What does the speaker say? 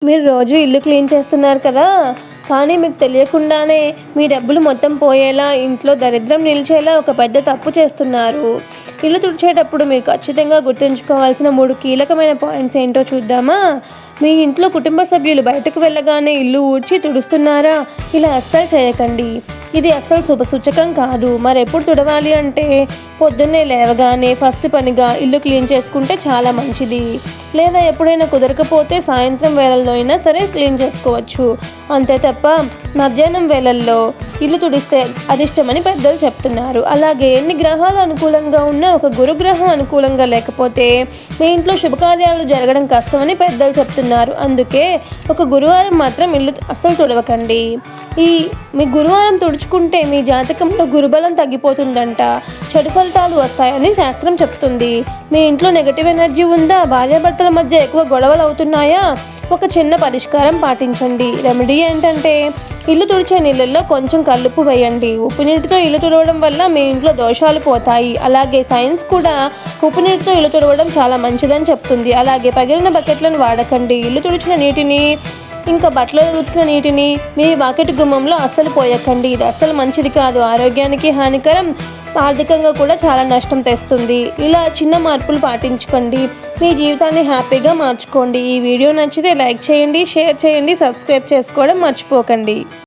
మీరు రోజు ఇల్లు క్లీన్ చేస్తున్నారు కదా! కానీ మీకు తెలియకుండానే మీ డబ్బులు మొత్తం పోయేలా, ఇంట్లో దరిద్రం నిలిచేలా ఒక పెద్ద తప్పు చేస్తున్నారు. ఇల్లు తుడిచేటప్పుడు మీరు ఖచ్చితంగా గుర్తుంచుకోవాల్సిన 3 కీలకమైన పాయింట్స్ ఏంటో చూద్దామా? మీ ఇంట్లో కుటుంబ సభ్యులు బయటకు వెళ్ళగానే ఇల్లు ఊడ్చి తుడుస్తున్నారా? ఇలా అస్సలు చేయకండి. ఇది అస్సలు శుభసూచకం కాదు. మరెప్పుడు తుడవాలి అంటే పొద్దున్నే లేవగానే ఫస్ట్ పనిగా ఇల్లు క్లీన్ చేసుకుంటే చాలా మంచిది. లేదా ఎప్పుడైనా కుదరకపోతే సాయంత్రం వేళల్లో అయినా సరే క్లీన్ చేసుకోవచ్చు. అంతే తప్ప మధ్యాహ్నం వేళల్లో ఇల్లు తుడిస్తే అదిష్టమని పెద్దలు చెప్తున్నారు. అలాగే ఎన్ని గ్రహాలు అనుకూలంగా ఉన్నా ఒక గురుగ్రహం అనుకూలంగా లేకపోతే మీ ఇంట్లో శుభకార్యాలు జరగడం కష్టమని పెద్దలు చెప్తున్నారు. అందుకే ఒక గురువారం మాత్రం ఇల్లు అస్సలు తుడవకండి. మీ గురువారం తుడుచుకుంటే మీ జాతకంలో గురుబలం తగ్గిపోతుందంట, చెడు ఫలితాలు వస్తాయని శాస్త్రం చెప్తుంది. మీ ఇంట్లో నెగటివ్ ఎనర్జీ ఉందా? భార్యాభర్తల మధ్య ఎక్కువ గొడవలు అవుతున్నాయా? ఒక చిన్న పరిష్కారం పాటించండి. రెమెడీ ఏంటంటే ఇల్లు తుడిచే నీళ్ళల్లో కొంచెం కల్లుప్పు వేయండి. ఉప్పు నీటితో ఇల్లు తుడవడం వల్ల మీ ఇంట్లో దోషాలు పోతాయి. అలాగే సైన్స్ కూడా ఉప్పు నీటితో ఇల్లు తుడవడం చాలా మంచిదని చెప్తుంది. అలాగే పగిలిన బకెట్లను వాడకండి. ఇల్లు తుడిచిన నీటిని ఇంకా బట్టలు ఉతికిన నీటిని మీ బకెట్ గుమ్మంలో అస్సలు పోయకండి. ఇది అస్సలు మంచిది కాదు. ఆరోగ్యానికి హానికరం, ఆర్థికంగా కూడా చాలా నష్టం తెస్తుంది. ఇలా చిన్న మార్పులు పాటించుకోండి. మీ జీవితాన్ని హ్యాపీగా మార్చుకోండి. ఈ వీడియో నచ్చితే లైక్ చేయండి, షేర్ చేయండి, సబ్స్క్రైబ్ చేసుకోవడం మర్చిపోకండి.